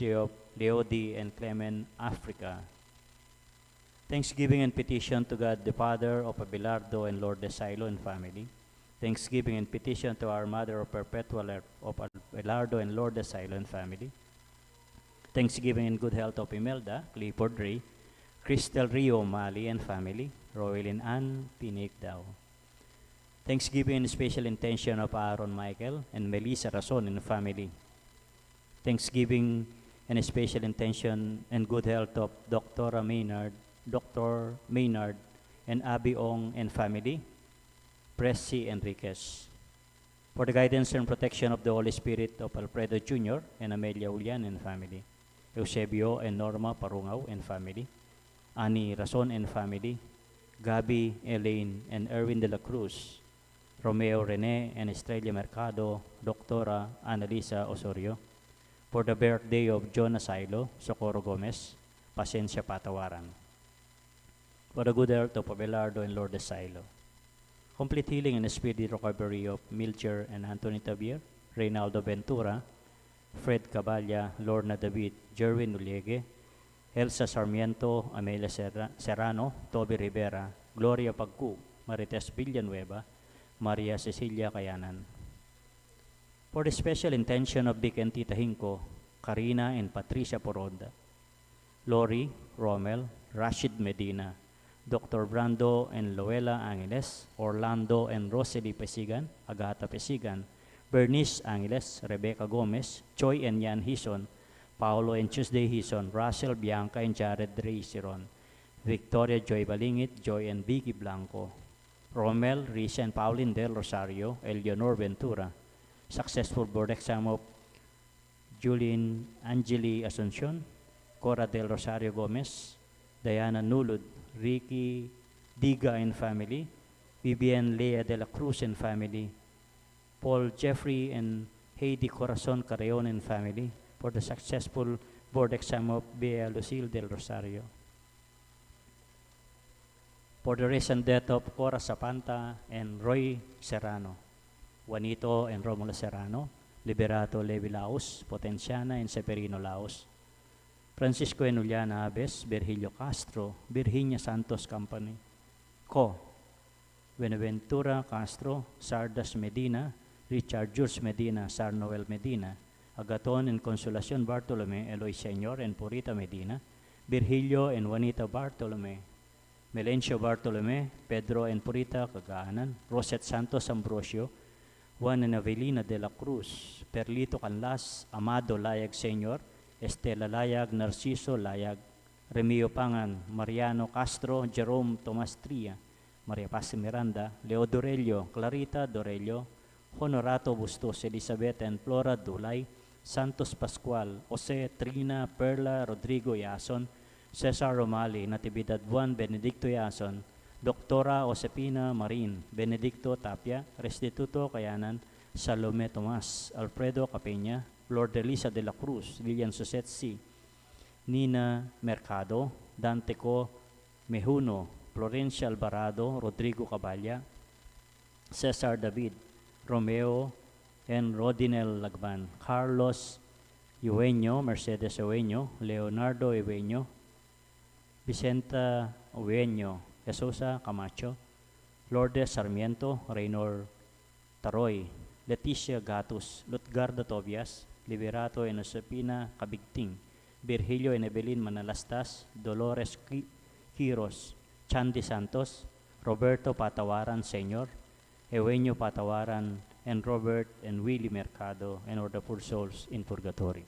of Leodi and Clement, Africa. Thanksgiving and petition to God the Father of Abelardo and Lourdes Silo and family. Thanksgiving and petition to our Mother of Perpetual of Abelardo and Lourdes Silo and family. Thanksgiving and good health of Imelda, Clifford Ray, Crystal Rio Mali and family, Roelyn Ann Pinigdao. Thanksgiving and special intention of Aaron Michael and Melissa Rason and family. Thanksgiving and special intention and good health of Dr. Maynard, and Abby Ong and family, Pressy Enriquez. For the guidance and protection of the Holy Spirit of Alfredo Jr. and Amelia Julian and family, Eusebio and Norma Parungaw and family, Annie Rason and family, Gabi, Elaine, and Erwin de la Cruz, Romeo Rene and Estrella Mercado, Doctora Annalisa Osorio. For the birthday of John Asilo, Socorro Gomez, Pasensya Patawaran. For the good health of Abelardo and Lourdes Silo. Complete healing and speedy recovery of Milcher and Anthony Tabier, Reynaldo Ventura, Fred Caballa, Lorna David, Jerwin Uliege, Elsa Sarmiento, Amelia Serrano, Toby Rivera, Gloria Pagcu, Marites Villanueva, Maria Cecilia Kayanan. For the special intention of Vic and Tita Hinko, Karina and Patricia Poronda, Lori, Rommel, Rashid Medina, Dr. Brando and Loela Angeles, Orlando and Rosalie Pesigan, Agata Pesigan, Bernice Angeles, Rebecca Gomez, Choi and Yan Hison, Paolo and Tuesday Hison, Russell, Bianca and Jared Ray Siron, Victoria Joy Balingit, Joy and Vicky Blanco, Rommel, Risa and Pauline Del Rosario, Eleanor Ventura. Successful board exam of Julian Angeli Asuncion, Cora Del Rosario Gomez, Diana Nulud, Ricky Diga and family, Vivian Lea de la Cruz and family, Paul Jeffrey and Heidi Corazon Carreon and family for the successful board exam of Bea Lucille Del Rosario. For the recent death of Cora Zapanta and Roy Serrano, Juanito and Romulo Serrano, Liberato Levi Laos, Potenciana and Severino Laos, Francisco and Juliana Aves, Virgilio Castro, Virginia Santos Company, Co, Buenaventura Castro, Sardas Medina, Richard Jules Medina, Sar Noel Medina, Agaton and Consolacion Bartolome, Eloy Senor and Purita Medina, Virgilio and Juanita Bartolome, Melencio Bartolome, Pedro and Purita Cagaanan, Rosette Santos Ambrosio, Juan and Avelina de la Cruz, Perlito Canlas, Amado Layag Senior, Estela Layag, Narciso Layag, Remio Pangan, Mariano Castro, Jerome Tomas Tria, Maria Paz Miranda, Leo Dorelio, Clarita Dorelio, Honorato Bustos, Elizabeth and Flora Dulay, Santos Pascual, Jose Trina, Perla, Rodrigo Yason, Cesar Romali, Natividad Juan, Benedicto Yason, Doctora Josepina Marin, Benedicto Tapia, Restituto Kayanan, Salome Tomas, Alfredo Capeña, Lord Elisa de la Cruz, Lilian Susetsi, Nina Mercado, Dante Co Mejuno, Florencia Alvarado, Rodrigo Caballa, Cesar David, Romeo and Rodinel Lagban, Carlos Eueño, Mercedes Eueño, Leonardo Eueño, Vicenta Eueño, Jesusa Camacho, Lourdes Sarmiento, Reynor Taroy, Leticia Gatus, Lutgardo Tobias, Liberato and Josepina Cabigting, Virgilio and Evelyn Manalastas, Dolores Quiros, Chandy Santos, Roberto Patawaran Sr., Eugenio Patawaran, and Robert and Willie Mercado, and all the poor souls in purgatory.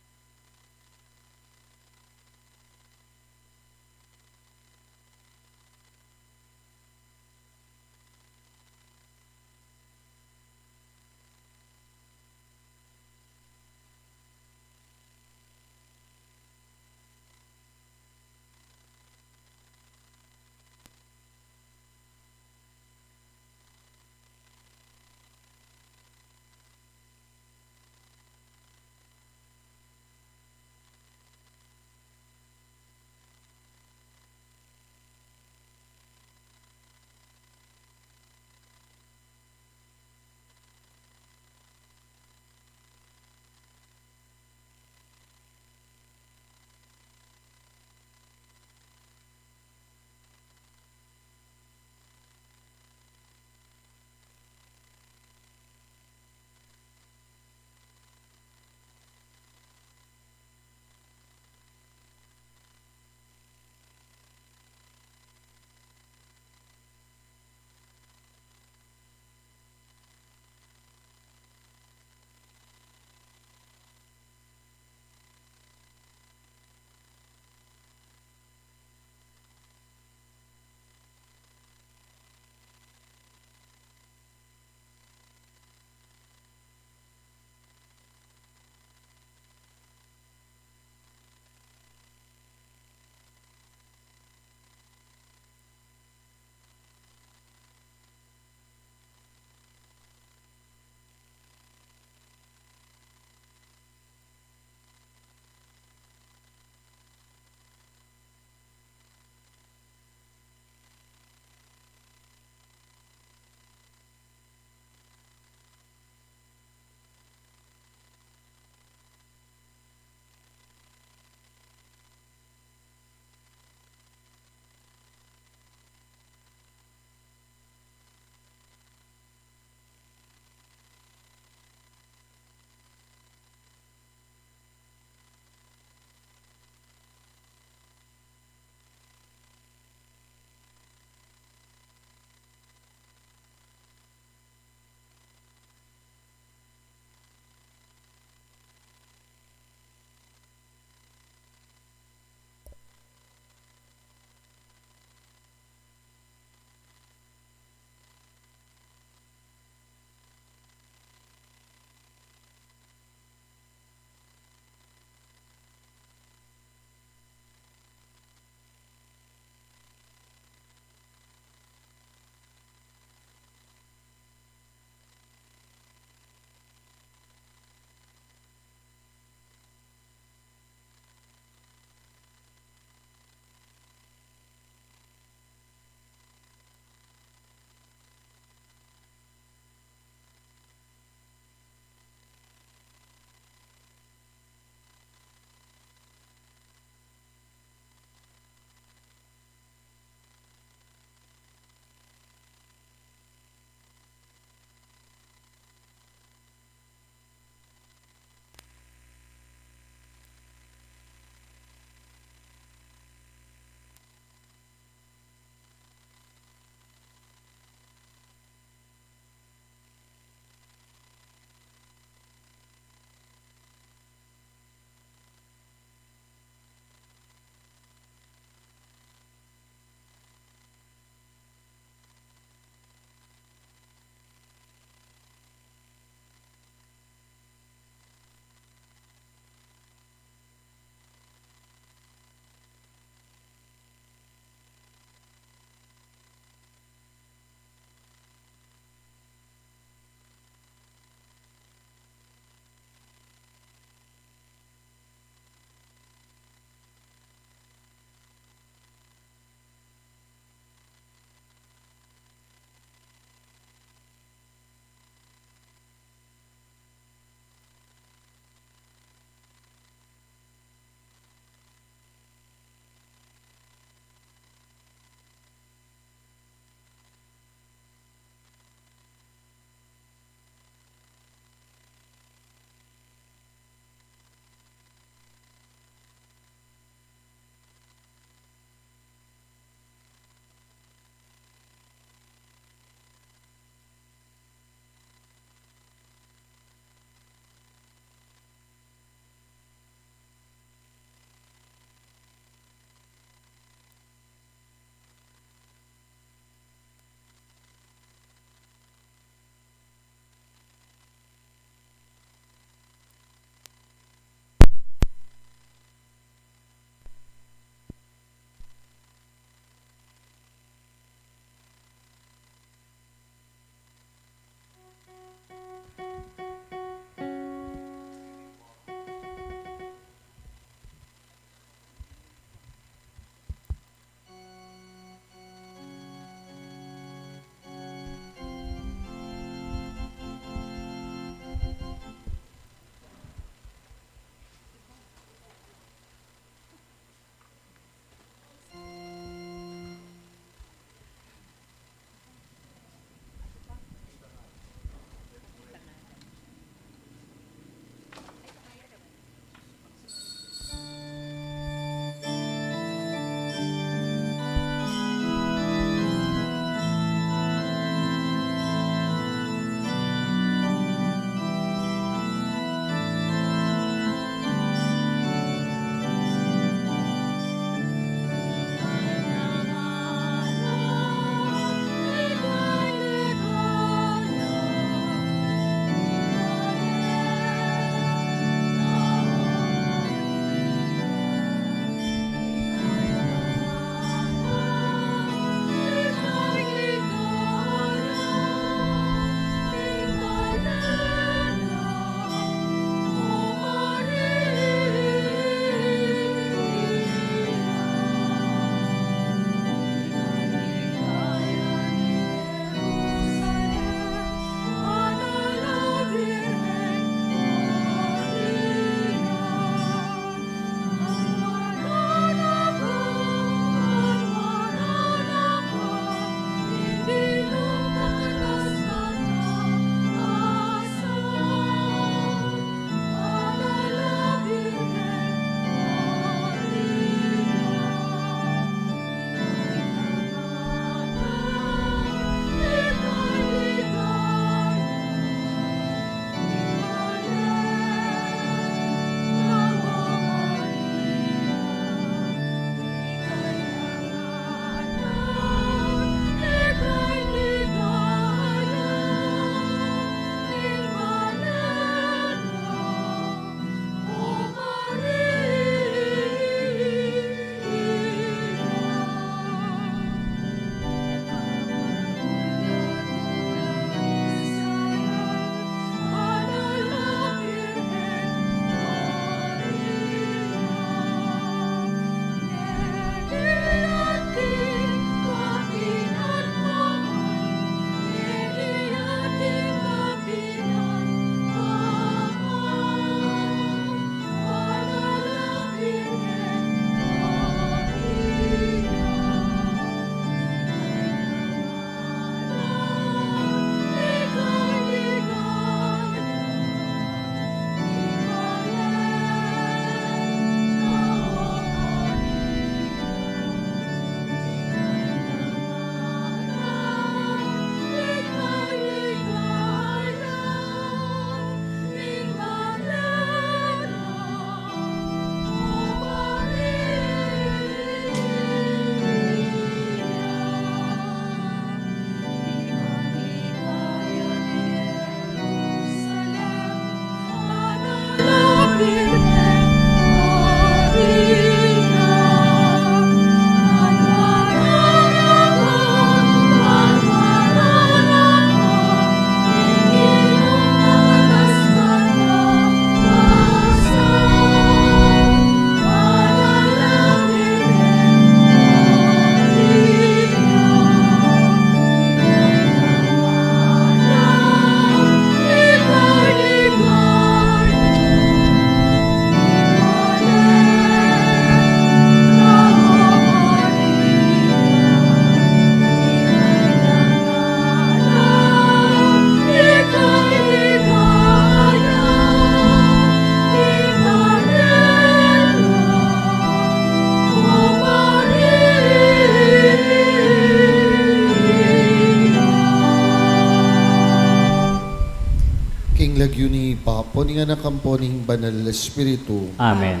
ni nga nakampo ning banal na Espiritu, Amen.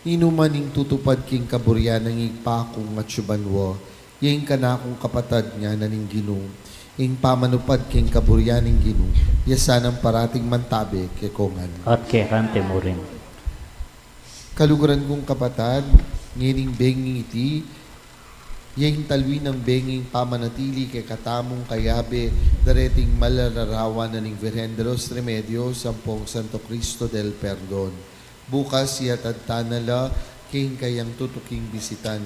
inumaning tutupad king kaburyan ng igpakong at syubanwo, yung kanakong kapatad nga naning Ginoo, ing pamanupad king kaburyan ng Ginoo, yasanang parating mantabe kay kongan. At kay kante mo rin. Kaluguran kong kapatad, ngining benging iti, yung talwi ng benging pamanatili kay katamong kayabe, dareting malararawan na ning Virgen de los Remedios, sampung Santo Cristo del Perdon. Bukas yatad tanala, king kayang tutuking bisitan,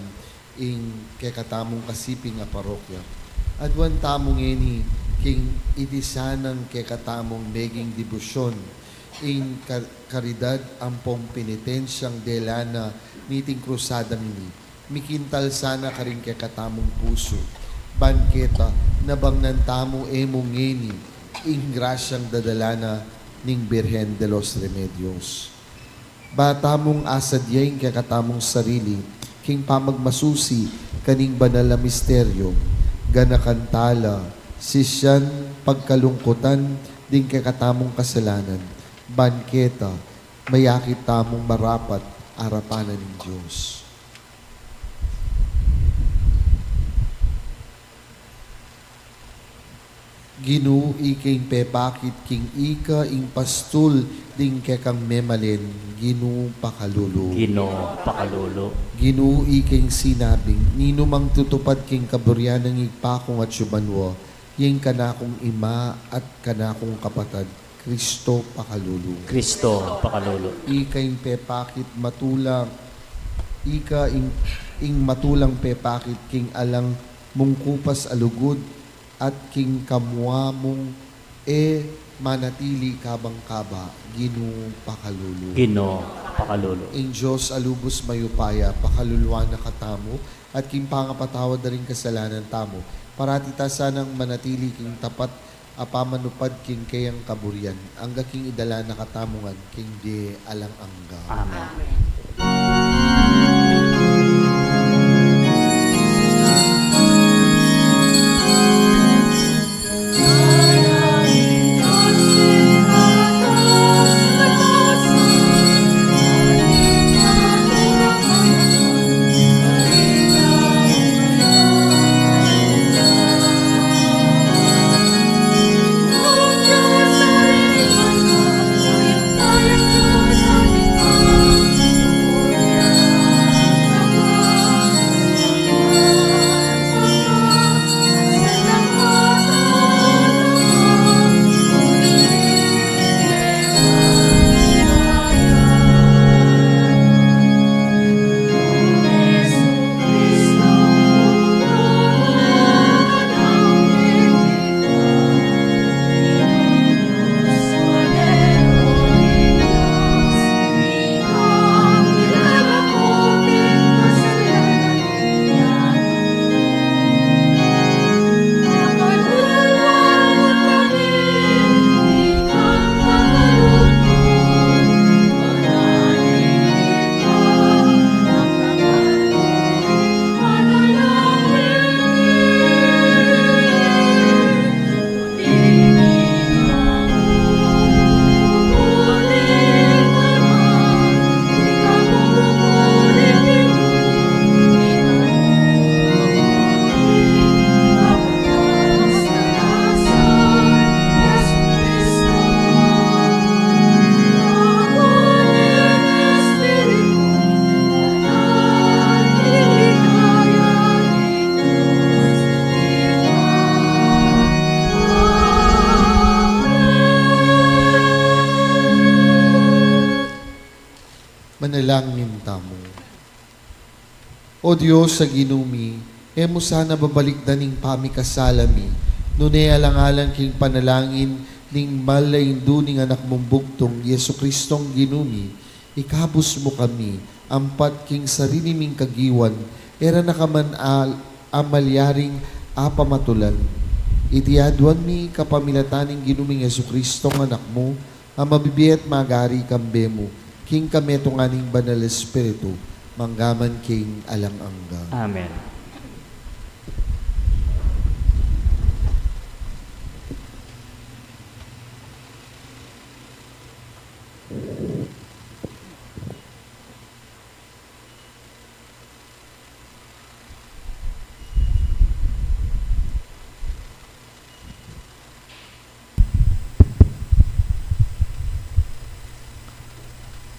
ing kay katamong kasiping a parokya. Adwan tamong eni, king idisanang kay katamong meging debosyon, ing karidad ampong penitensyang delana niting krusada mini. Mikintal sana ka rin kay katamong puso. Banketa nabang nantamo emong ngeni, ing grasyang dadalana ning Birhen de los Remedios. Bata mong asadyain kay katamong sarili, king pamagmasusi kaning banal na misteryo, ganakantala, sisyan pagkalungkutan, din kay katamong kasalanan. Banketa, mayakit tamong marapat, arapanan ng Diyos. Ginoo iking pepakit king ika ing pastul ding kekang memalen Ginoo pakalulu. Ginoo pakalulo. Ginoo iking sinabing ninumang tutupad king kaburyan ng igpakong at syubanwo yung kanakong ima at kanakong kapatad Kristo pakalulu. Kristo pakalulo. Ika ing pepakit matulang ika ing matulang pepakit king alang mungkupas alugod at king kamwa mong manatili kabang kaba, Ginoo pakalulu. Ginoo pakalulo. Ing Diyos alubos mayupaya, pakaluluwa na katamo, at king pangapatawad na rin kasalanan tamo, parati ta sanang manatili king tapat, apamanupad king kayang kaburyan, angga king idala na katamungan, king di alang angga. Amen. Manalangin tamo. O Diyos sa ginumi, emo sana babalik daning pamikasalami, nunay alang-alang king panalangin, ning malayin duning anak mong bugtong, Yesu Kristong ginumi, ikabus mo kami, ampat king sarili ming kagiwan, era na kaman amalyaring apamatulan. Itiadwan mi kapamilataning ginuming Yesu Kristong anak mo, ang mabibiyat magari kambe mo, king kameto nga ning banal espiritu, manggaman king alang-angga. Amen.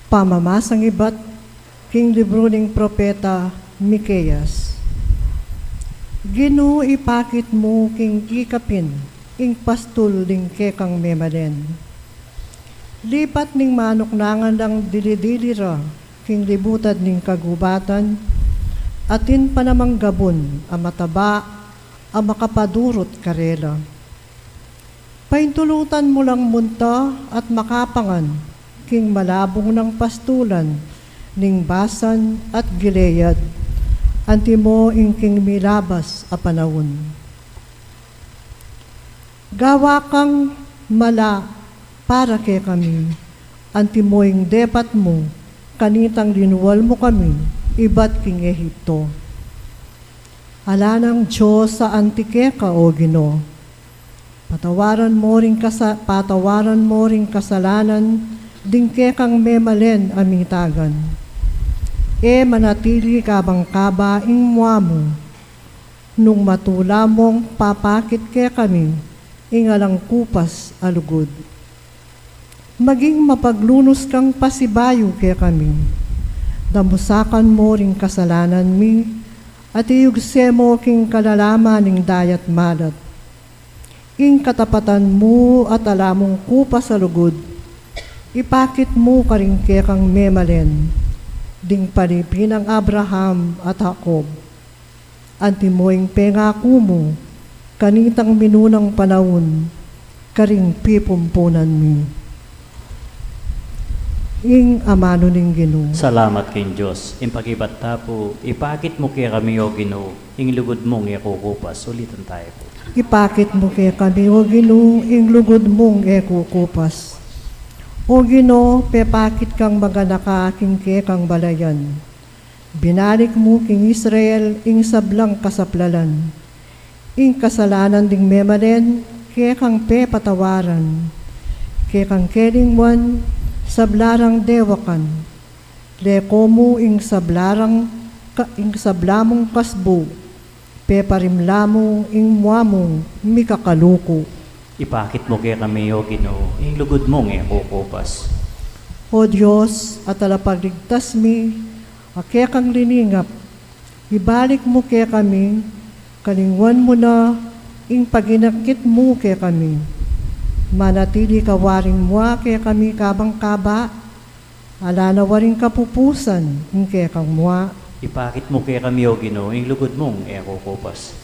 Pamamasang iba't king libro ng propeta Mikeas. Ginoo ipakit mo king ikapin, ing pastul ding kekang memalen. Lipat ning manok nangan lang dilidilira, king libutad ning kagubatan, atin panamang gabon, amataba, makapadurot karela. Paintulutan mo lang munta at makapangan, king malabong ng pastulan, ning basan at gileyad, anti mo king milabas a panahon. Gawa kang mala para kay kami, anti mo ing depat mo, kanitang linuwal mo kami, ibat king Ehipto. Ala ng Diyos sa antikeka o Ginoo, patawaran mo ring kasalanan, dingke kang memalen amitagan. Manatili kabang kaba ing muamo, nung matula mong papakit ke kami, ingalang kupas alugod. Maging mapaglunos kang pasibayo ke kami, damusakan mo ring kasalanan mi, at iugse mo king kalalaman ning dayat malat. Ing katapatan mo at alamong kupas sa lugod, ipakit mo karingke kang memalen, ding palipin ang Abraham at Jacob. Anti mo ing pengako mo, kanitang minunang panahon, karing pipumpunan mi. Ing amano ning Ginoo. Salamat king Diyos. Impagibat tapo, ipakit mo kaya kami o Ginoo, ing lugod mong ikukupas. Ulitan tayo po. Ipakit mo kay kami, O Ginoo, ing lugod mong ekukupas. O Ginoo, pepakit kang maganaka king kang balayan. Binalik mo king Israel ing sablang kasaplalan. Ing kasalanan ding memalen, kang pepatawaran. Kang kelingwan, sablarang dewakan. Leko mo ing sablamong kasbo. Peparimlamo ing muamong mikakaluko. Ipakit mo kaya kami o Ginoo, ing lugod mong ikukupas. O Diyos, at alapagligtas mi, kang liningap, ibalik mo kaya kami, kalingwan mo na, ing paginakit mo kaya kami. Manatili ka waring mua kaya kami kabang kaba, ala na waring kapupusan, ing kaya kang mua. Ipakit mo kaya kami o Ginoo, ing lugod mong ikukupas.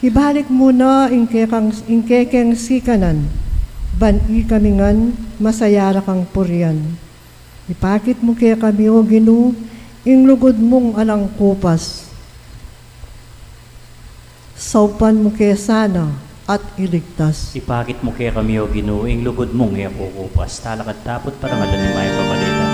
Ibalik mo na ing kekeng sikanan, bani kami ngan, masayara kang purian. Ipakit mo kaya kami o Ginoo, ing lugod mong alang kupas. Saupan mo kaya sana at iligtas. Ipakit mo kaya kami o Ginoo, ing lugod mong ikukupas. Talakad tapot para ngalan ni Maya Papalita.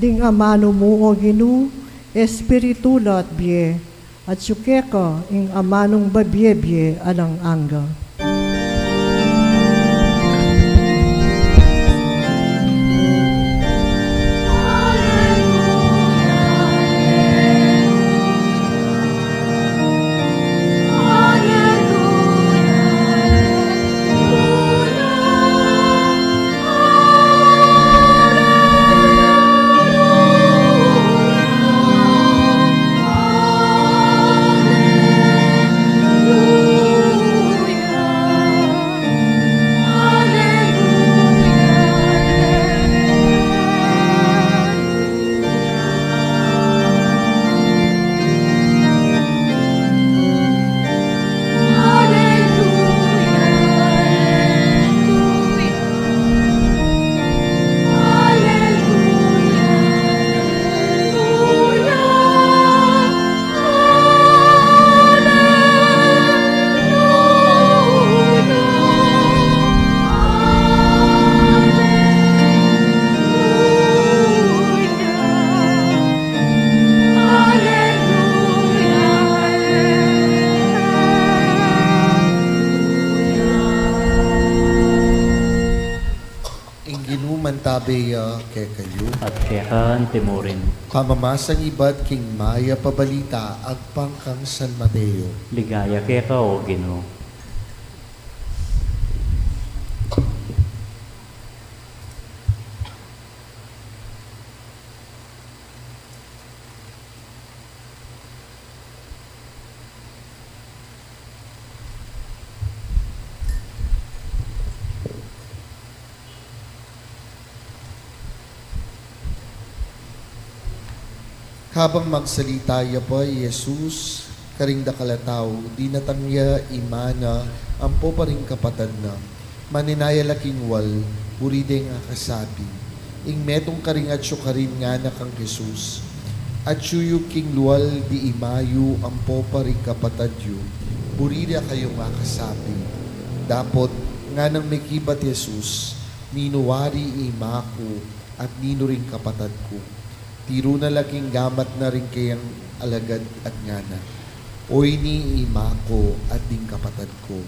Ding amano mo o Ginoo, espiritu at biye, at sukeka ing amanong babye-bye alang angga. Kabeya kekayo. at kekan timurin. Pamamasang iba't king maya pabalita agpangkang San Mateo. Ligaya keka o Ginoo. Habang magsalita ya pa, Jesus, karing dakalataw, di natangya imana, ampo pa rin kapatad na, maninaya laking wal, buride nga kasabi, ing metong karing at syukarin nga na kang Jesus, at syuyo king luwal di imayu, ampo pa rin kapatad yu, buride kayo nga kasabi, dapot nga nang may kibat Jesus, ninuwari imako, at nino rin kapatad ko. Tiro na laking gamat na rin kayang alagad at ngana. Oy ni ima ko at ding kapatad ko.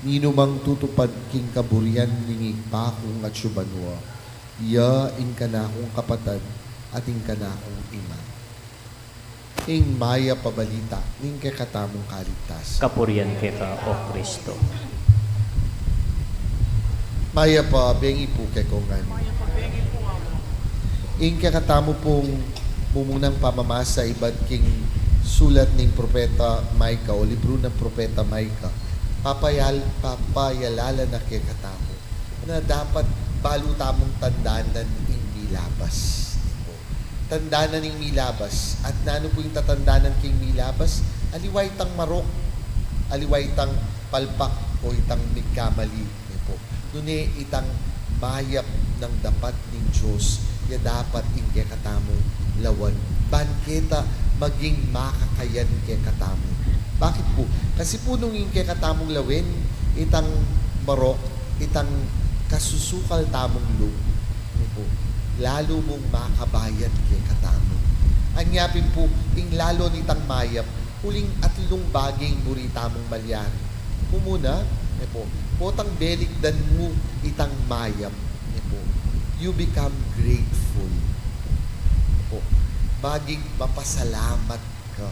Nino mang tutupad king kaburian ningig pa kong at syubanwa. Ya ing kana kong kapatad at ing kana kong ima. Ing maya pabalita ning kakatamong kaligtas. Kapurian keka o Kristo. Maya pa bengi po kay kongan. Ing kakatamo pong mumunang pamamasa iba't king sulat ng propeta Micah o libro ng propeta Micah, papayalala na kakatamo na dapat balutamong tandaanan ng milabas. Tandaanan ng milabas. At nano po yung tatandaanan king milabas? Aliway tang marok, aliway tang palpak o itang migkamali. Nune itang mayap ng dapat ng Diyos ya dapat ingke katamo lawan. Banketa maging makakayan ke katamo. Bakit po? Kasi po nung ingke katamong lawin, itang marok, itang kasusukal tamong loob. Po, lalo mong makabayad ke katamo. Anyapin po, ing lalo nitang mayap, huling atlong baging burita mong malyan. Kumuna, po, potang belikdan mo itang mayap. Po, you become grateful. Po, baging mapasalamat ka.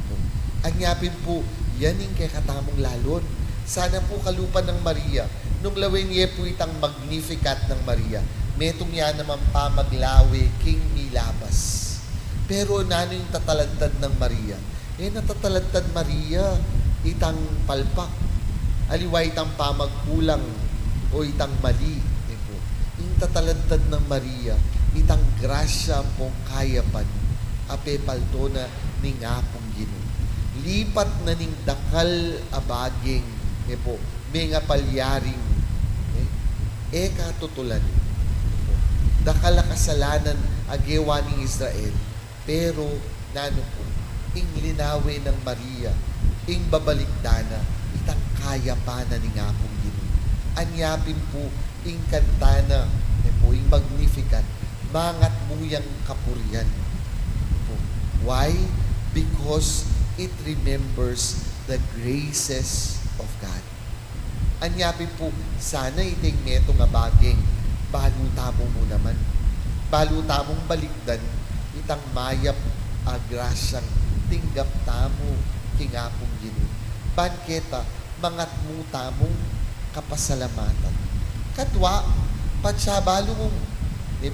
Po, anyapin po, yan yung kay katamong lalon. Sana po kalupan ng Maria, nung lawin niya po itang magnificat ng Maria, metong yan naman pa maglawe king milabas. Pero nano yung tatalantad ng Maria? Natatalantad Maria, itang palpak, aliway itang pamagkulang o itang mali. Yung tatalantad ng Maria, itang grasya pong kayapan, ape palto na ning apong Ginoo. Lipat na ning dakal abaging, po, may nga palyaring, katutulan. Dakal na kasalanan agewa ng Israel, pero nano po, ing linawe ng Maria, ing babalikdana, itang kayapanan ng apong Ginoo. Anyapin po, ing kantana, po, ing magnificat, mangat muyang kapurian. Po. Why? Because it remembers the graces of God. Anyapin po, sana iting neto nga baging, balutamo mo naman. Balutamong balikdan, itang mayap agrasyang tinggap tamo kingapong Ginoo. Banketa, mangat mo tamong kapasalamatan. Katwa, patsabalo mong,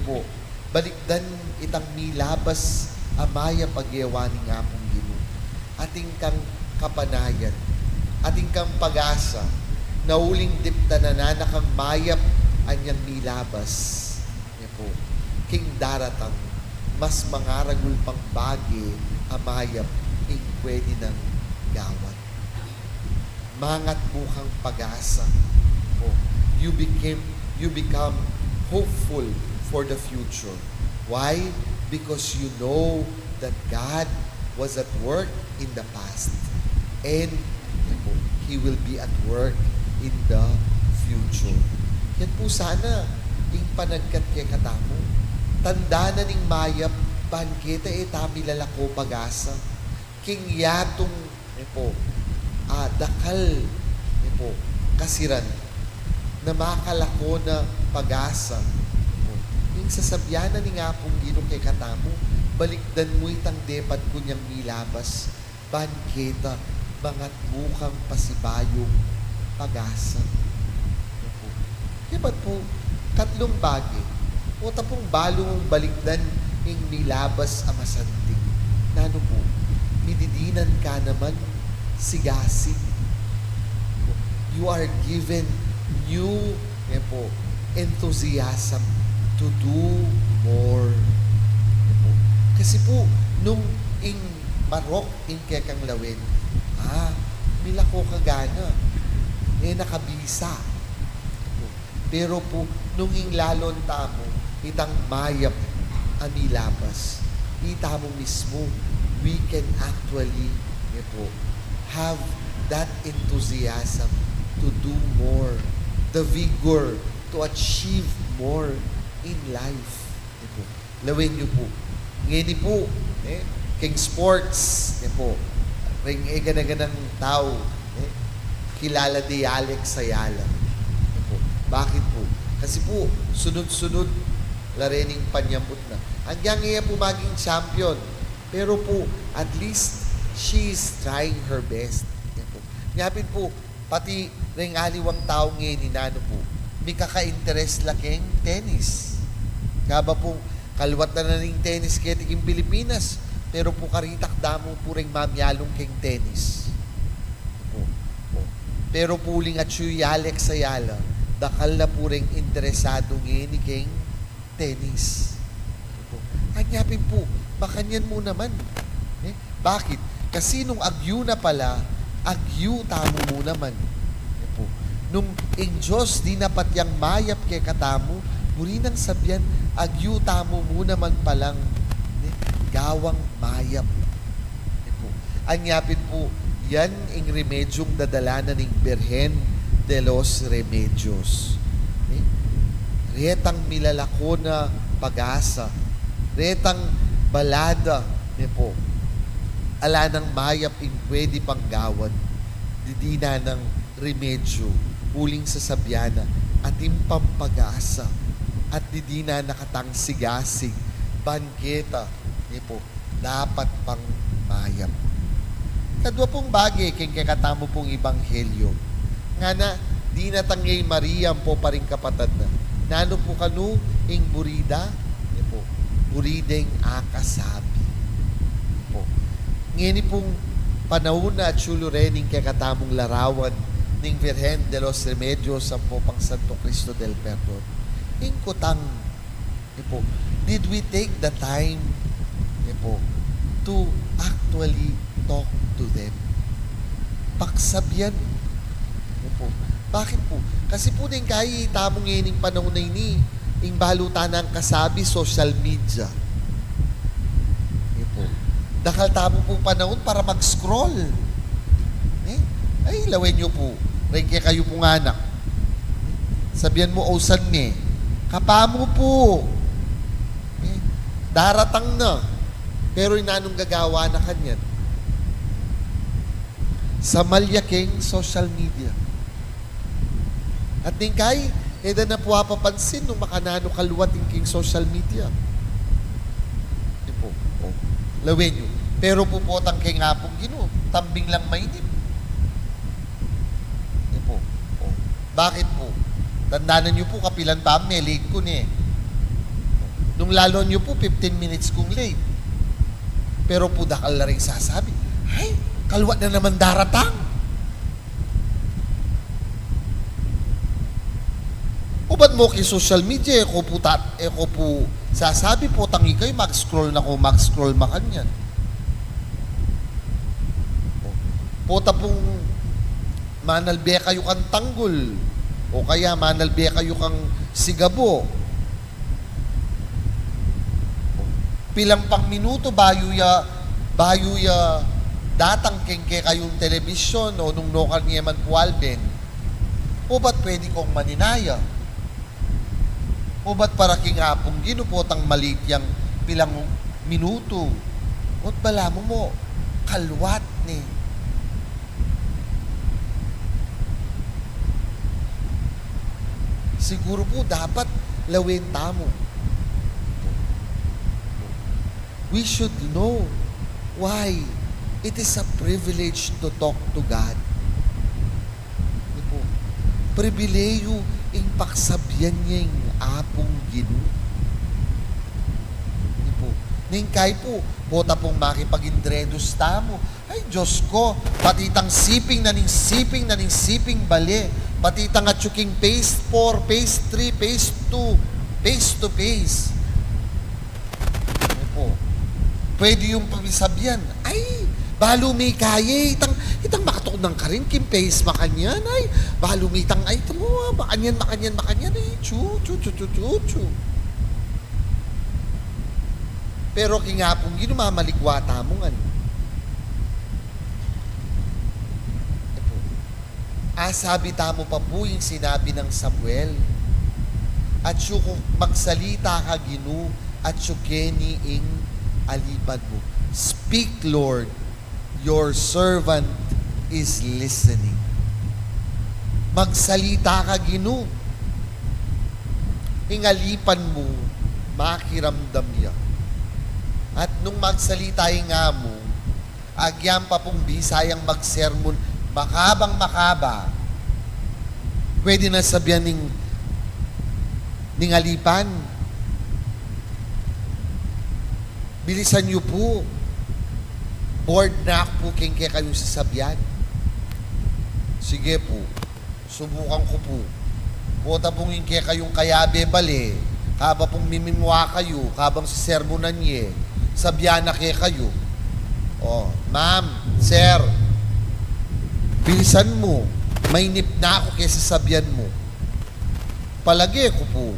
po, balikdan itang milabas amaya pagyawa ni ngapong Ginoo. Ating kang kapanayan, ating kang pag-asa, nauling dipta na nanakang mayap anyang milabas. Po, king daratang, mas mangaragul pang bagi amayap ing pwede ng gawat. Mangat mukhang pag-asa. Po, you become hopeful for the future. Why? Because you know that God was at work in the past and po, He will be at work in the future. Yan po sana yung panagkat kay katamo. Tanda na ning mayap, banketa tami lalako pag-asa. King yatong po, dakal po, kasiran na makalako na pag-asa po, Yung sasabyanan ni nga pong Ginoo kay katamo, balikdan mo itang depat ko niyang milabas, bangketa, bangat bukang pasibayong pag-asa. Ano po? Kaya ba't po, tatlong bagay, o tapong balong balikdan yung milabas amasanting, na ano po, mididinan ka naman, sigasig. You are given new enthusiasm to do more. Kasi po, nung ing marok, ing kekang lawin, milako kagana, nakabisa. Pero po, nung ing lalon tamo, itang mayap amilabas, itamo mismo, we can actually have that enthusiasm to do more, the vigor to achieve more in life. Lawin niyo po. Ngayon po, king sports, ring ganaganang tao, kilala di Alex Ayala. Bakit po? Kasi po, sunod-sunod, larening panyambot na. Hanggang iya po maging champion. Pero po, at least, she is trying her best. Ngapin po, pati ring aliwang tao ngayon ni Nano po, may kaka-interest laking tennis. Kaba po, kalwat na ring tennis kaya tiging Pilipinas, pero po karitak damo po ring mamyalong king tennis. Pero po ling at siya Alex Ayala, dakal na po ring interesado ngayon ni king tennis. Anyapin po, makanyan mo naman. Bakit? Kasi nung agyu na pala, agyu tamo mo naman. Nung ing Diyos di napat yang mayap kay katamo, muri nang sabyan, agyu tamo mo naman palang gawang mayap. Anyapin po, yan ing remedyong dadalanan ng Birhen de los Remedios. Retang milalako na pag-asa, retang balada, ala ng mayap ing pwede pang gawan, didina ng remedyo, huling sa sabyana, at pag-asa, at didina nakatang sigasig, bangketa, dapat pang mayap. Kadwa pong bagay, kay kakatamo pong ibanghelyo, nga na, di natanggay Maria po pa rin kapatad na, nano po kanu, ing burida, burideng akasabi. Ngayon pong panahon na at sulurening kay katamong larawan ng Virgen de los Remedios ang popang Santo Cristo del Perdon. Ingkutang, did we take the time to actually talk to them? Paksabyan. Bakit po? Kasi po din kaya itamong ngayon yung panahon na ini, ing balutan ng kasabi, social media. Dakal tamo po panahon para mag-scroll. Ay, lawin nyo po. Rengke kayo pong anak. Sabihan mo, osan me. Kapamo po. Daratang na. Pero inanong gagawa na kanyan. Sa malyaking social media. At din kay, na po papansin nung makanano kaluwat king social media. Lawin nyo. Pero pupotang kay nga pong Ginoo, tambing lang mainip. Bakit po? Tandaanan nyo po, kapilan pa may late ko ni. Nung lalo nyo po, 15 minutes kong late. Pero po dakal na rin sasabi, ay, kalwat na naman daratang. O ba't mo kay social media, ko po sasabi po, tangi kayo, mag-scroll na ko, mag-scroll makanyan. Pota pong manalbe kayo kang tanggol, o kaya manalbe kayo kang sigabo. Pilang pang minuto, bayo ya datang kengke kayong telebisyon, o nung nokal niya man puwalben, o ba't pwede kong maninaya? O ba't para kingapong ginupotang malit yang pilang minuto? O't bala mo, kalwat ni. Siguro po dapat lawin tamo. we should know why it is a privilege to talk to God. Ano po? Pribileyo ing paksabyan niya yung apong Ginoo. Ano po? Ningkay po, bota pong makipag-indredos tamo. Ay, Diyos ko, patitang siping na ning siping bali. Patitang atsuking phase 4, phase 3, phase 2, phase to phase. Ano po? Pwede yung pamisabyan. Ay, balo may kaya. Itang makatukod ng karin, kim phase makanyan. Ay, balo may itang, ay, ito mo, makanyan. Ay, chu. Pero kingapong ginumamaligwata mo nga. Sabi tamo pa po yung sinabi ng Samuel. At kung magsalita ka Ginoo, at keni ing alipan mo. Speak, Lord, your servant is listening. Magsalita ka Ginoo. Ingalipan mo, makiramdam niya. At nung magsalita nga mo, agyam pa pong bisayang magsermon, makaba, pwede na sabihan ning alipan. Bilisan niyo po. Bored na ako po kaya kayong sasabihan. Sige po, subukan ko po. Bota pong yung kaya kayong kayabe bali, kaba pong mimimwa kayo, kabang si sermonan niye, sabihan na kaya kayo. Oh, ma'am, sir, bilisan mo. May nip na ako kaysa sabihan mo. Palagi ko po.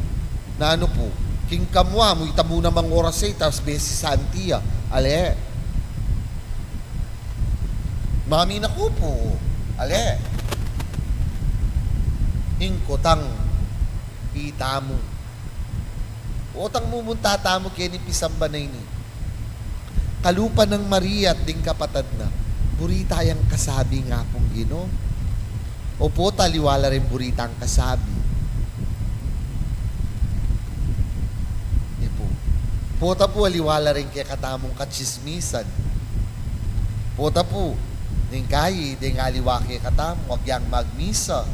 Na ano po. King kamwa mo itamo namang oras tapos beses santiya. Ale. Mami na ko po. Ale. Ingkotang itamo. Otang mumunta tamo kini pisambanay ni. Kalupa ng Maria at ding kapatad na. Burita yung kasabi nga pong Ginoo. Opo, taliwala rin burita ang kasabi. Ipo. Pota po, aliwala rin kaya katamong katsismisan. Pota po, ning kayi, ding aliwa kaya katamong, wag yang magmisa.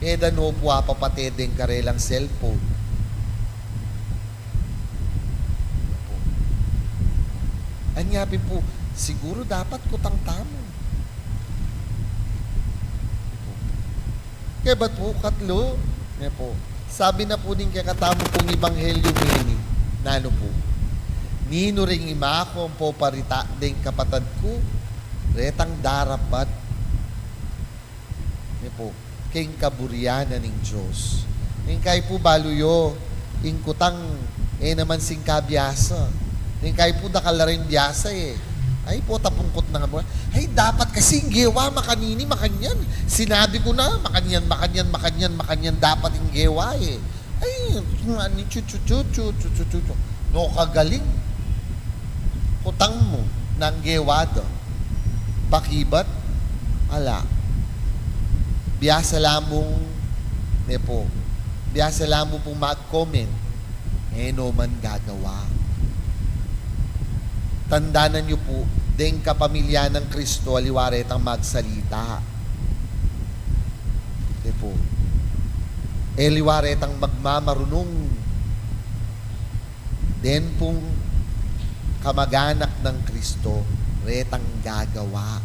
Dano po apapate ding karelang cellphone. Ipo. Anyapin po, siguro dapat kutang tamo. Kaya ba't po katlo? Kaya po, sabi na po din kaya katamo pong Ebanghelyo nini, na ano po, nino ring ima ko ang po parita ding kapatad ko, retang darapat. Kaya po, king kaburiana ning Diyos. Kaya po baluyo, ingkutang, naman sing kabiyasa. Kaya po nakalarin biyasa Ay po, tapungkot na nga mo. Ay, dapat kasi gewa, makanini, makanyan. Sinabi ko na, makanyan, dapat yung gewa Ay, no, kagaling. Kutang mo, ng gewa do. Pakibat, ala. Biyasa lamong, biyasa lamong pong mag-comment, no man gagawa. Tandaanan niyo po, deng kapamilya ng Kristo, aliwaret ang magsalita. Po. Liwaret ang magmamarunong. Den pong kamag-anak ng Kristo, retang gagawa.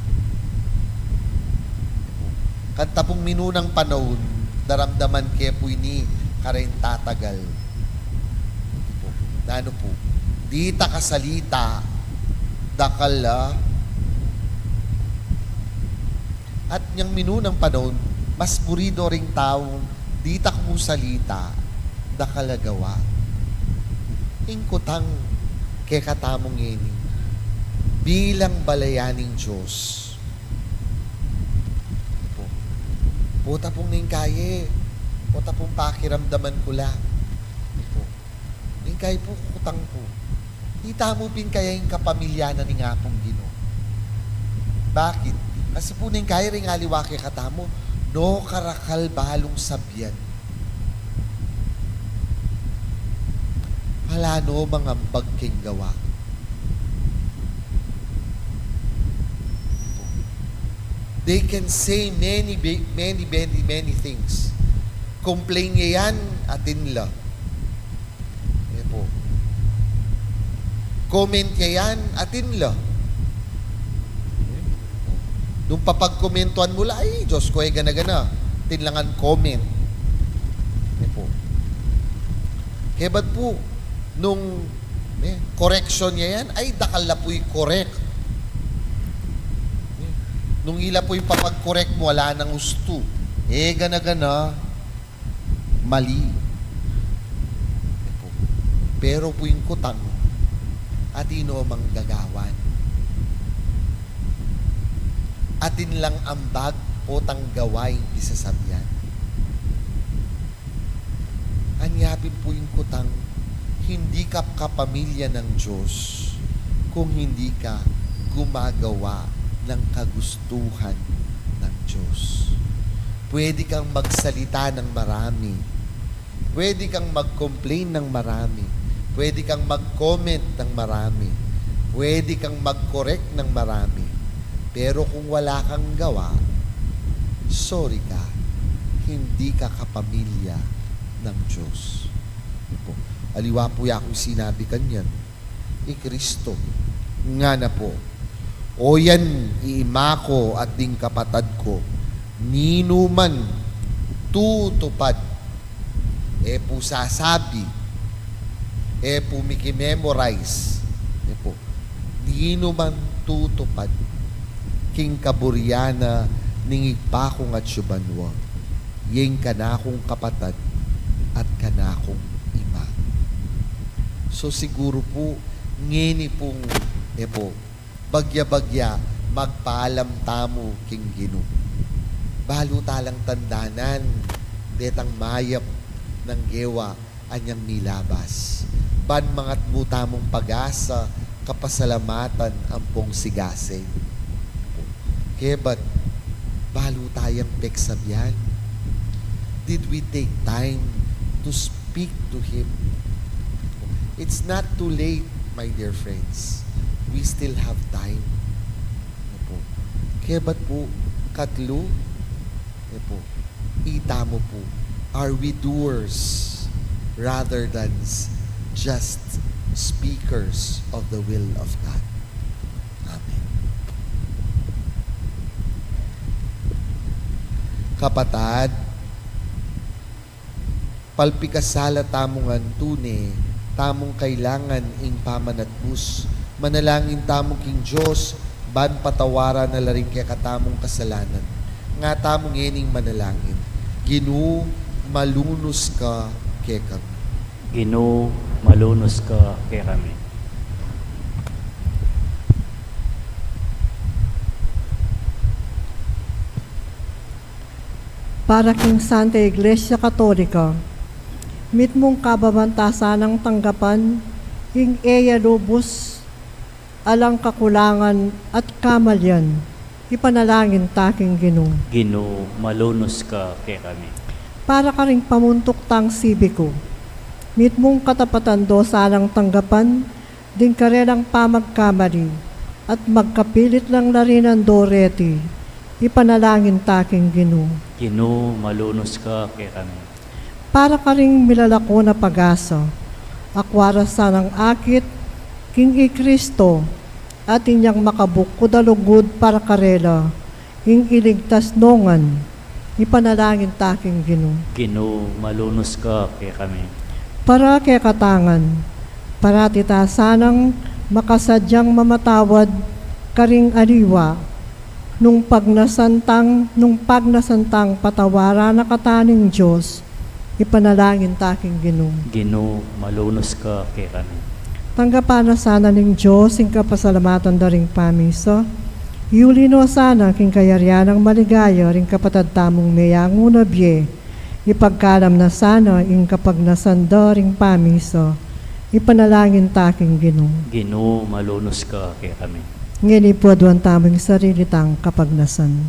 Kanta pong minunang panahon, daramdaman kaya po ini karen tatagal. Ano po? Di ta kasalita, dakala. At niyang minunang panahon, mas burido ring taong di ta kumusalita, dakalagawa. Ingkutang kaya katamong ini, bilang balayaning Diyos. Puta pong ningkaye, puta pong pakiramdaman ko lang. Ningkaye po, kutang po. Di tamo pin kaya yung kapamilya na ni nga pong Ginoo. Bakit? Kasi po ning kaya rin aliwake katamo, no karakal balong sabyan. Hala no mga bagking gawa. They can say many things. Complain niya yan, atin la. Eh po. Comment niya yan, atin la. Nung papagkomentuhan mo la, ay, Diyos ko, gana-gana. Tinlangan comment. Eh po. Kaya ba't po, nung correction niya yan, ay, dakal na po'y correct. Nung ila po'y papag-correct mo, wala nang gusto. Gana-gana, mali. Eh po. Pero po'y kutang, atino mang gagawan. Atin lang ambag o tanggaway isasabyan. Anyapin po yung kutang, hindi ka kapamilya ng Diyos kung hindi ka gumagawa ng kagustuhan ng Diyos. Pwede kang magsalita ng marami. Pwede kang mag-complain ng marami. Pwede kang mag-comment ng marami. Pwede kang mag-correct ng marami. Pero kung wala kang gawa, sorry ka, hindi ka kapamilya ng Diyos. Po. Aliwa po akong sinabi kanyan, Kristo, nga na po, o yan, iima ko at ding kapatad ko, ninuman tutupad, po sasabi, po mikimemorize, po, ninuman tutupad, king kaburyana ningig pa kong at syubanwa, yeng kanakong kapatad at kanakong ima. So siguro po, ngeni pong, po, bagya-bagya, magpaalam tamo king Gino. Balo talang tandanan, detang mayap ng gewa, anyang nilabas. Ban mangat mo tamong pag-asa, kapasalamatan ang pong sigase. Kebat, balo tayang peksabyan. Did we take time to speak to Him? It's not too late, my dear friends. We still have time. Kebat po, katlo, ita mo po, are we doers rather than just speakers of the will of God? Amen. Kapatad, palpikasala tamongan tune, tamong kailangan ing pamanatbus, manalangin tamong king Diyos, ban patawara na laring kaya katamong kasalanan, nga tamong yening manalangin, Ginu, malunos ka kay kami. Ginoo, malunos ka kay kami. Para king Santa Iglesia Katolika, mit mong kababantasan ng tanggapan, ing eya lubos, alang kakulangan at kamalyan, ipanalangin taking Ginoo. Ginoo, malunos ka kay kami. Para ka ring pamuntok tang sibiko, mit mong katapatan do salang tanggapan, din karelang pamagkamali, at magkapilit lang na rin ang doreti, ipanalangin taking Ginoo. Ginoo, malunos ka kay kami. Para ka ring milalako na pag-asa, akwara sanang akit, king Kristo, at inyang makabukod alugod para karela, ing iligtas nongan, ipanalangin taking Ginoo. Ginoo, malunos ka kay kami. Para kay katangan, para tita sanang makasadyang mamatawad, karing aliwa, nung pagnasantang patawara na kataning Diyos, ipanalangin taking Ginoo. Ginoo, malunos ka kay kami. Tanggapan na sana ning Diyos, ing kapasalamatan da ring pamisa. Iulino sana king kayaryanang maligaya, ring kapatad tamong meyango na biye. Ipagkalam na sana, ing kapagnasanda ring pamisa. Ipanalangin taking Ginoo. Ginoo, malunos ka kay kami. Ngini po duwan taming sarili tang kapagnasan.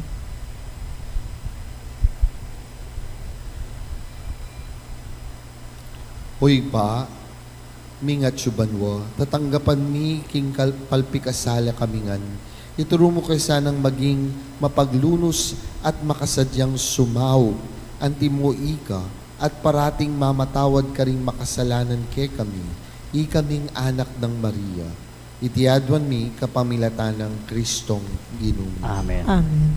Hoy pa, mingat syubanwa, tatanggapan mi king palpikasala kamingan, Ituro mo kay sanang maging mapaglunos at makasadyang sumaw, antimoika, at parating mamatawad ka ring makasalanan ke kami, ikaming anak ng Maria. Itiadwan mi kapamilatan ng Kristong Ginoo. Amen. Amen.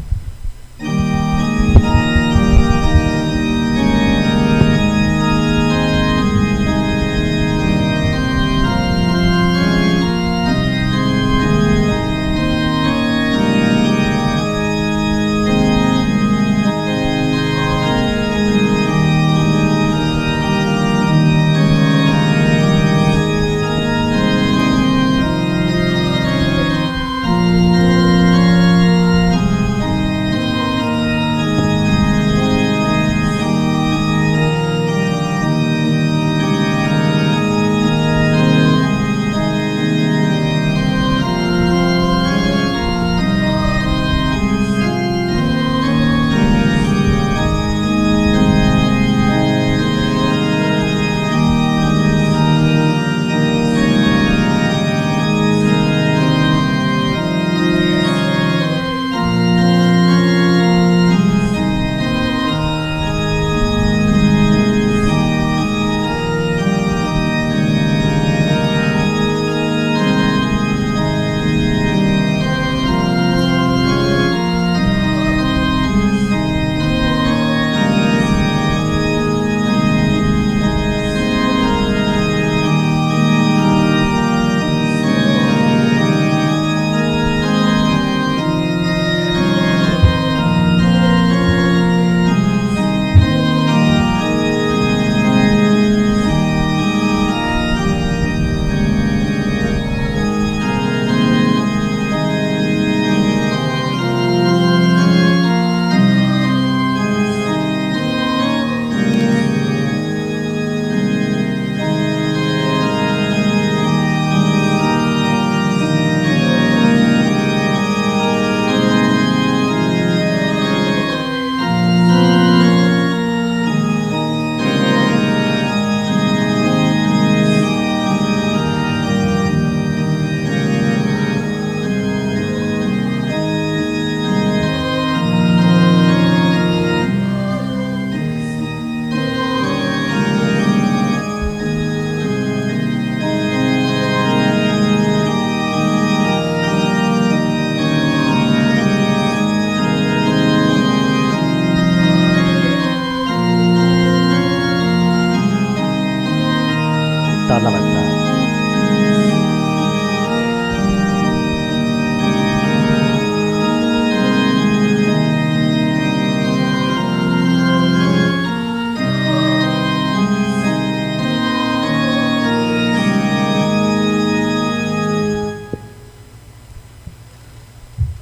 Talakad tayo.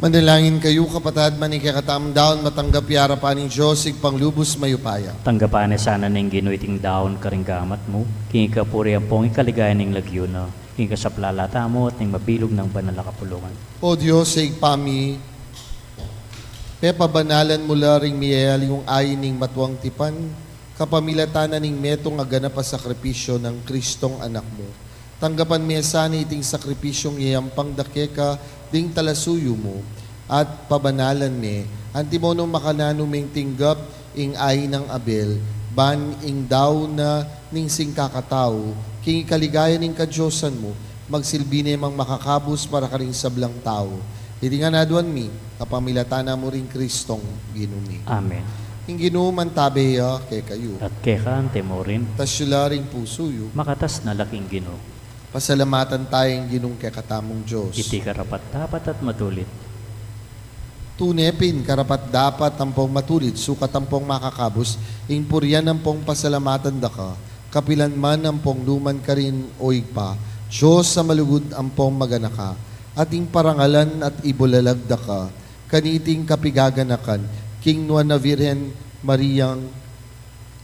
Manalangin kayo, kapatad, manikakatamang daon, matanggap yara pa ni Diyos, panglubos mayupaya. Tanggapan sana ng ginuiting daon karinggamat mo, kingi ka puri ang pong ikaligayan ng lagyo na, kingi ka sa plalata mo at ng mabilog ng banal na kapulungan. O Diyos, sa igpami, pepabanalan mula ring miyayal yung ayin ning matuang tipan, kapamilatanan ning metong aganap pa sakripisyo ng Kristong anak mo. Tanggapan miyasani iting sakripisyong iyampang dakeka, ding talasuyo mo, at pabanalan me, antimonong makanano ming tinggap, ing ay ng Abel, ban ing daw na ning singkakataw, king kaligaya ning kadyosan mo, magsilbi na mang makakabus para ka ring sablang tao. Hindi nga naduan mi, kapamilatana mo ring Kristong ginumi. Amen. Ing ginuman tabeya kay kayo, At keka ante mo rin, tasyula ring pusuyo, makatas na laking gino, pasalamatan tayong ginung kay katamong Diyos. iti karapat dapat at matulit. Tunepin, karapat dapat tampong matulit, sukat tampong makakabos, ing puryan tampong pasalamatan da ka, kapilan man tampong luman ka rin o igpa, Diyos sa malugod ampong maganaka, ating parangalan at ibulalag da ka, kaniting kapigaganakan, King Nuan na Virhen Mariang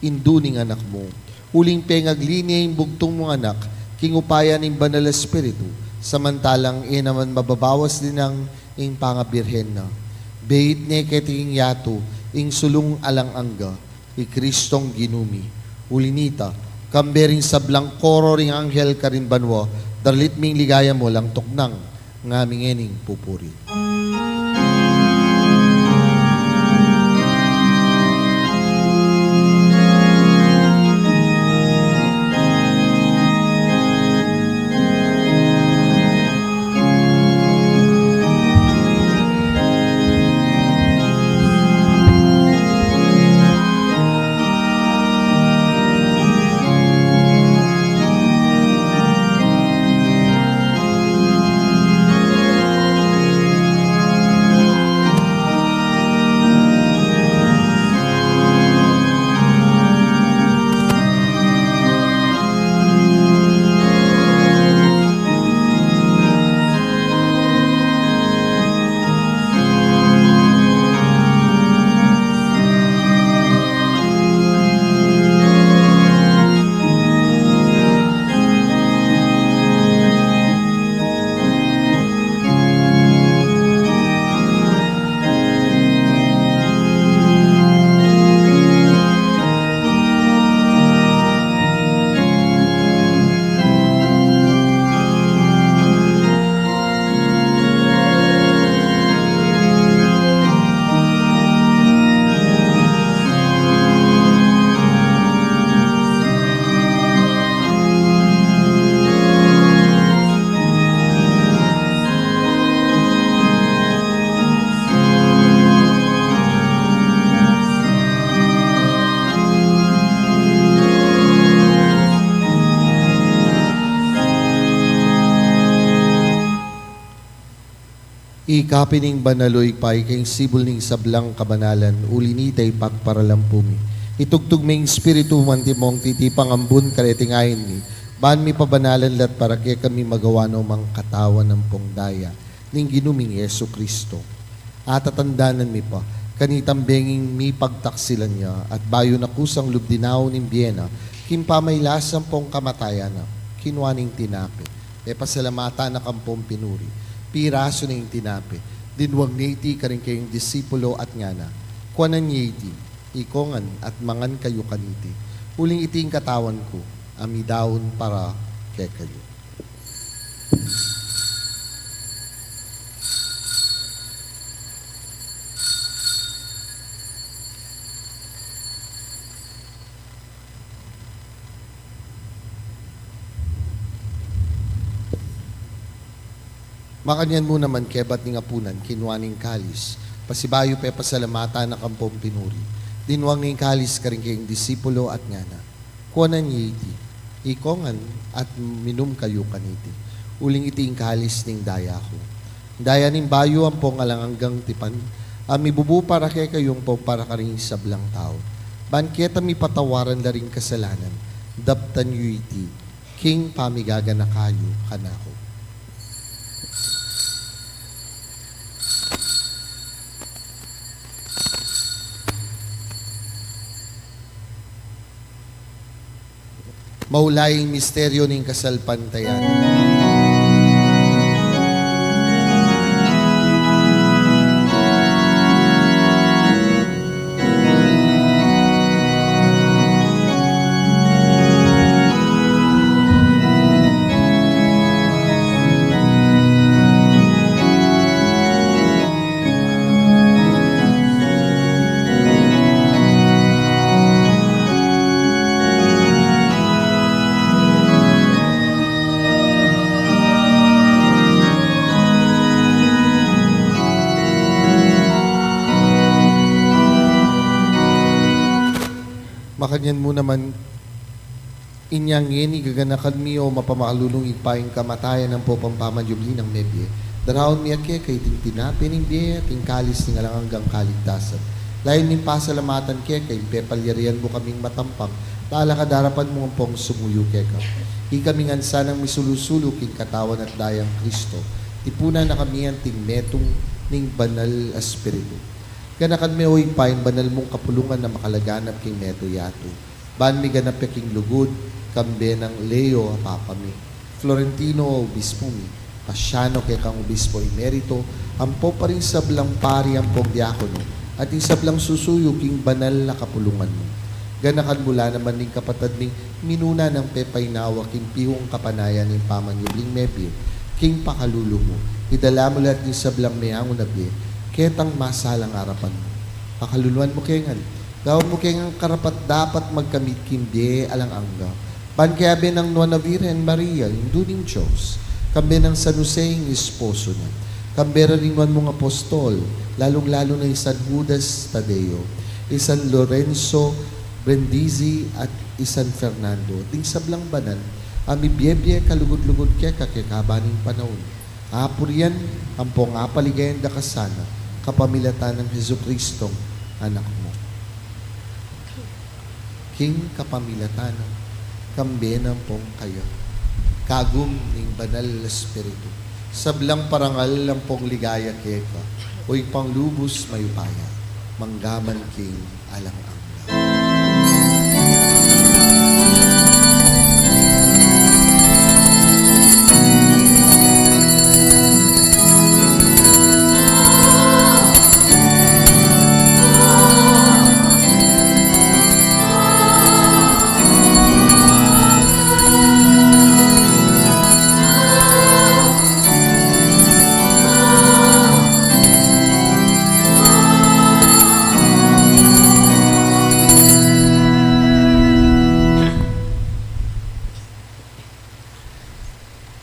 induning anak mo. Uling pengaglinya yung bugtong mong anak, King upaya ng Banal Espiritu, samantalang naman mababawas din ang ing pangabirhen na. Beit ne keting yato, ing sulong alang angga, Kristong ginumi. Ulinita, kambering sablang koro ring anghel ka rin banwa, darlit ming ligaya mo lang tuknang, ngaming ening pupuri. Ikapining banaloy pay kayong sibol ning sablang kabanalan, ulinitay pagparalampumi. Itugtog may espiritu mantimong titipang ambun karetingayin ni, ban mi pabanalan lat para kaya kami magawa no mang katawan ng pongdaya, ning ginuming Yesu Kristo. At tatandanan mi pa, kanitambenging mi pagtaksilan niya, at bayo na kusang lubdinaw ning Biena, kimpamaylasan pong kamatayan na, kinwaning tinapi, e pasalamatan na kampong pinuri, piraso na yung tinapi, dinwag niti ka rin kayong disipulo at ngana, kuanan niti, ikongan at mangan kayo kaniti, uling iting katawan ko, amidawon para kay kayo. Makanyan mo naman kebat ni ngapunan, kinwaning kalis, pasibayo pe pasalamatan na kampong pinuri, dinwang ng kalis ka rin kayong disipulo at ngana, kuanan yiti, ikongan at minum kayo kaniti, uling iting kalis ning daya ko. Daya ning bayo ang pong alangang tipan, amibubu para kay kayong pong para ka rin sablang tao, banketa mi patawaran na rin kasalanan, daptan yu iti, king pamigaga na kayo kanako. Maulaying misteryo ng kasalpantayan. Makanyan mo naman inyang yeni gaganakan mi o mapamalulong ipayang kamatayan ng popampamanjubli ng nebye. Darahon mi ake kay tintinapin ng biye at kalis ng alang hanggang kaligtasan. Lain min pasalamatan ke kay pepalyarian mo kaming matampang tala kadarapan mo ang pong sumuyo ke ka. Ikaming ansa ng misulusulo king katawan at dayang Kristo. Tipuna na kami ang tinmetong ning banal espiritu. Ganakan mi oy paing banal mong kapulungan na makalaganap king meto yato. Ban mi ganap king lugod, kambe ng Leo apapami. Florentino obispo mi, Pasyano kay kang obispo emerito, ampo pa rin sablang pari ang pong diakono, at isablang susuyo king banal na kapulungan mo. Ganakan mula naman ning kapatad ning minuna ng pepaynawa king pihong kapanayan ning pamanyubling mebye, king pakalulu mo. Idala mo lahat ning sablang mayang unabye, ketang masalang harapan mo. Pakaluluan mo kengan. Gawin mo kengan karapat dapat magkamit kimbiye alang angga. Pankayabe ng Nuana Virgen Maria, hindu ning Diyos. Kambe ng San Jose, yung esposo niya. Kambera rin mong apostol, lalong-lalo na isan Judas Tadeo, isan Lorenzo Brindisi at isan Fernando. Ding sablang banan, amibiyebye kalugod-lugod kaya kakikabaning panahon. Apuriyan, ang pong apaligayan da kasana, kapamilatan ng Hesus Kristong anak mo. King kapamilatan, kambe ng pong kayo. Kagum ning banal na espiritu. Sablang parangal ng pong ligaya keka, o'y panglubos mayupaya, manggaman king alang-angga.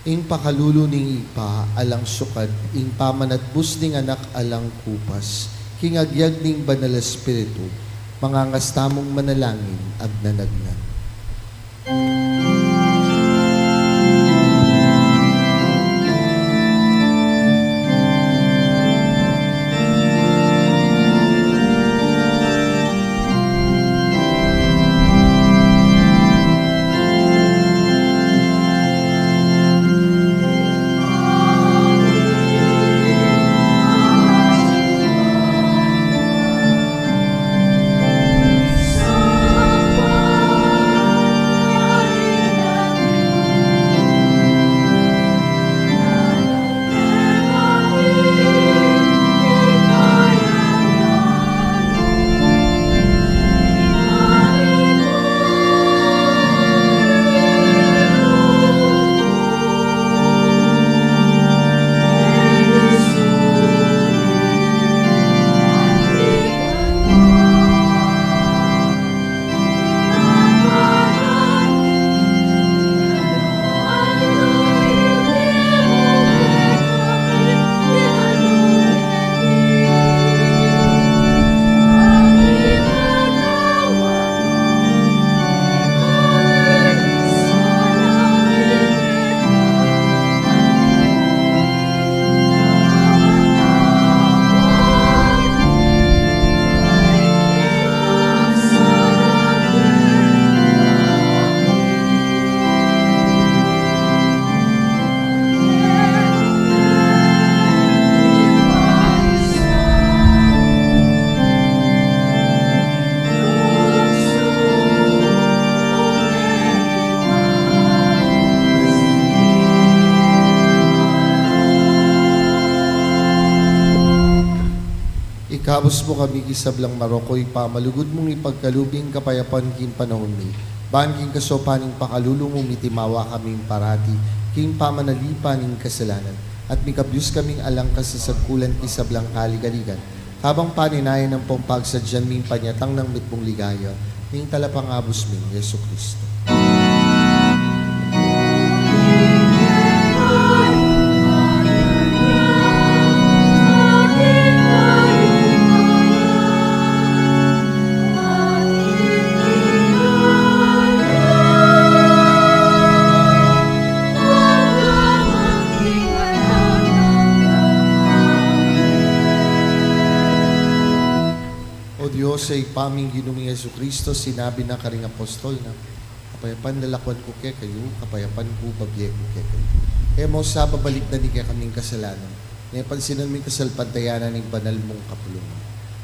Ing pakalulo ning ipa alang sukad, ing pamanatbus ning anak alang kupas, kingagyag ning banal espiritu, mangangastamong manalangin agnanagnan. Gabos mo kami kisablang Marokoy pa, malugod mong ipagkalubing kapayapan king panahon ni. Ban king kasopaning pakalulong umitimawa kaming parati, king pamanalipaning kasalanan. At mikabyus kaming alang kasasagkulan kisablang kaligaligan. Habang paninayan ng pompagsadyan ming panyatang ng mitmong ligaya, ning talapangabos ming Yesu Kristo. O Diyos, ay paming ginuming Yesu Kristo, sinabi ng karing apostol na, kapayapan lalakwan ko kay kayo, kapayapan ko babye ko kay kayo. Kaya mo sa babalik na ni kaya kaming kasalanan, napansinan mo yung kasalpantayanan ng banal mong kapulungan.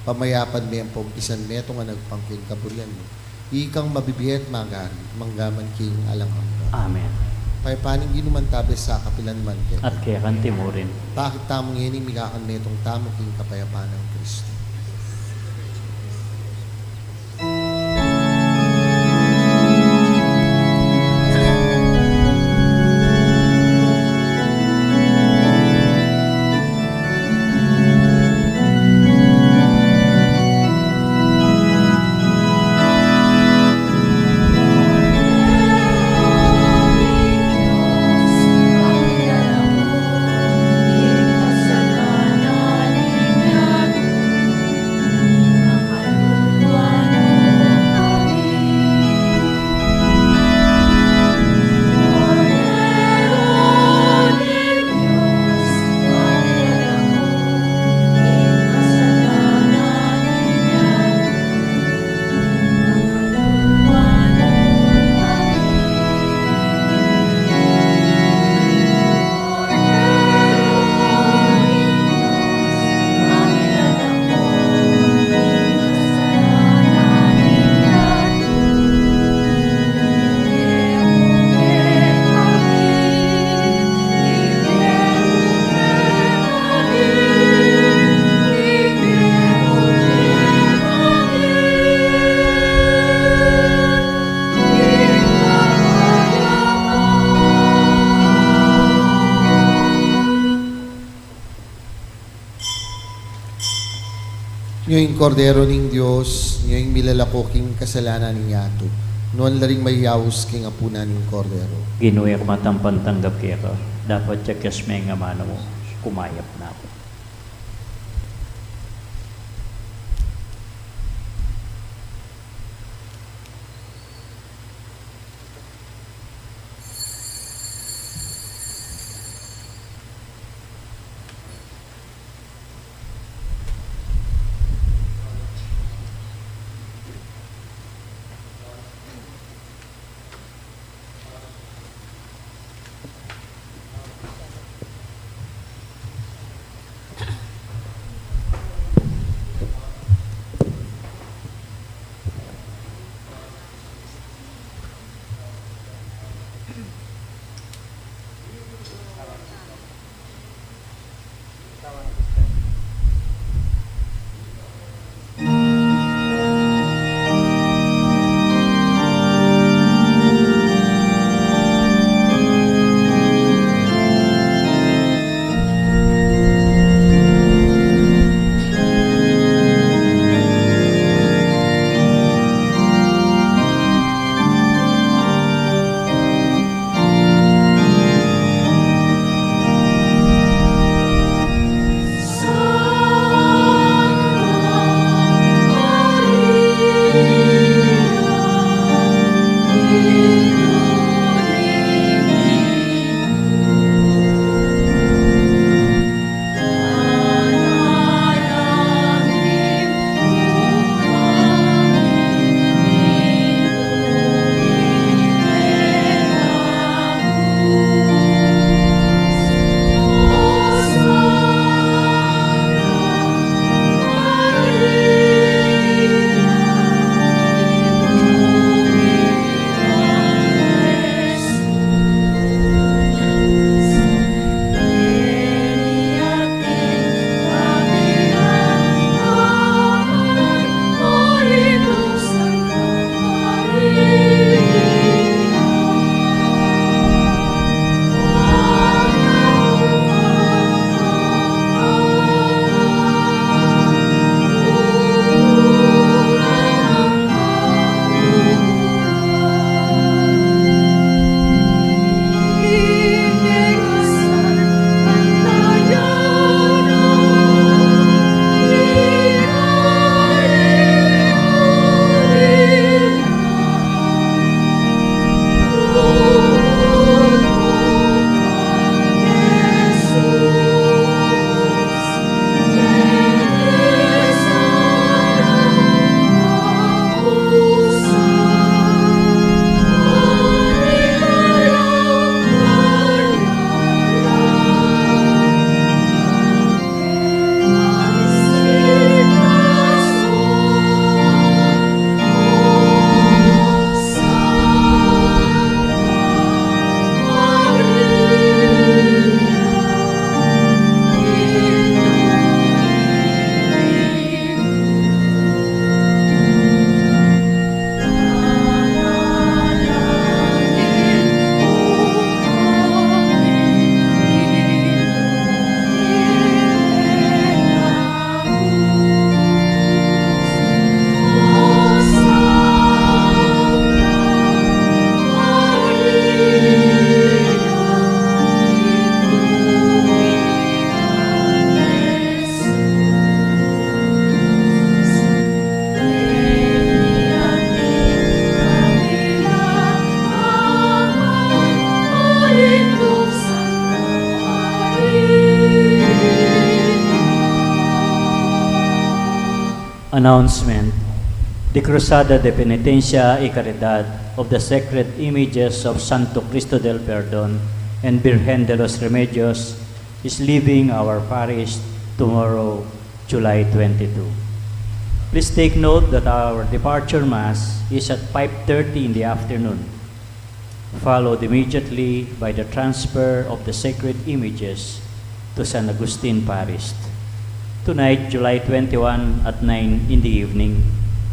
Pamayapan mo ang pompisan mo, itong nagpangking kaburian mo. Ikang mabibiyat magari, manggaman king alang ang Amen. payapaning ginuman tabi sa kapilan man kay At kaya kan timurin. bakit tamong hining migakan mo itong tamong king kapayapaan ng Kristo. Ngayong kordero ning Diyos, ngayong milalakoking kasalanan ni Yato, noon laring may yawus king apuna ning kordero. Ginuya ko matampan tanggap kaya ka. Dapat tsakyas may nga mano mo. Kumayap na ako. Announcement. The Cruzada de Penitencia y Caridad of the Sacred Images of Santo Cristo del Perdon and Virgen de los Remedios is leaving our parish tomorrow, July 22. Please take note that our departure Mass is at 5:30 in the afternoon, followed immediately by the transfer of the sacred images to San Agustin Parish. Tonight, July 21 at 9 in the evening,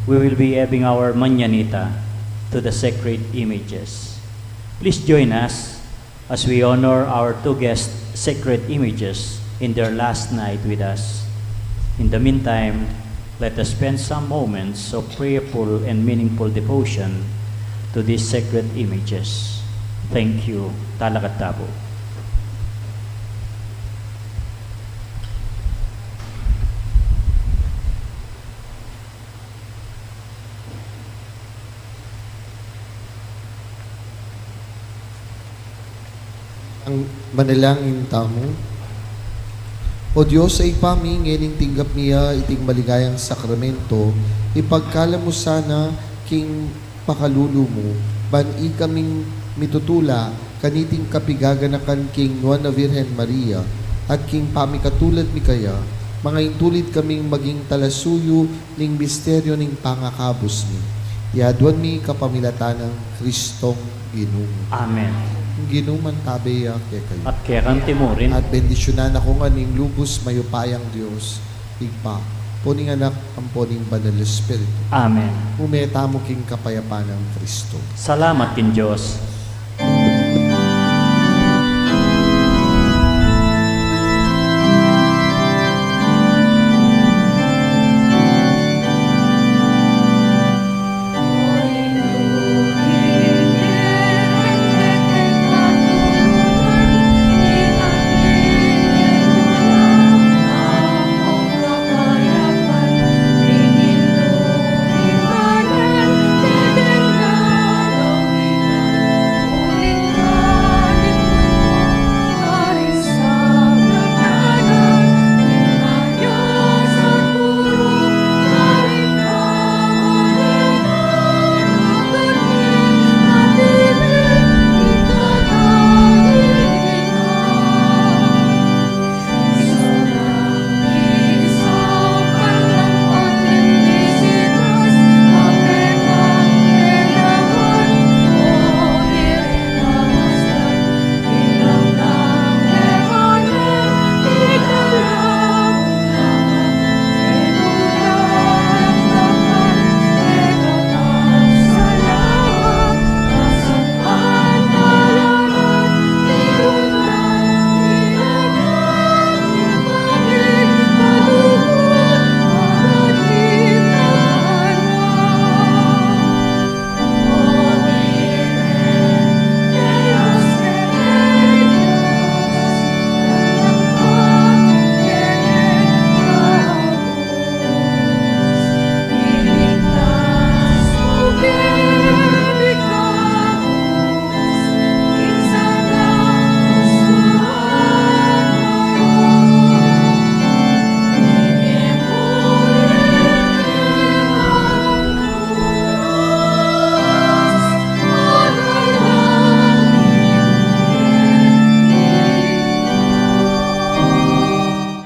we will be having our Mañanita to the sacred images. Please join us as we honor our two guest sacred images in their last night with us. In the meantime, let us spend some moments of prayerful and meaningful devotion to these sacred images. Thank you. Talakat Tabo. Ang manalangin tamo. O Diyos, ay pamingin tinggap niya iting maligayang sakramento, ipagkala mo sana king pakalulu mo, ban i kaming mitutula, kaniting kapigaganakan king Nuana Virgen Maria, at king pamikatulad mi kaya, mga intulit kaming maging talasuyo ning misteryo ning pangakabos mi. Yaduan mi kapamilatan ng Kristong Ginoo. Amen. Ginuman tabeya kay kayo. At kaya kang timurin, At bendisyonan ako nga ning lubos mayupayang Diyos. Igpa, puning anak ang puning banal na Espiritu. Amen. Umeta mo king kapayapaan ng Kristo. Salamat kin Diyos.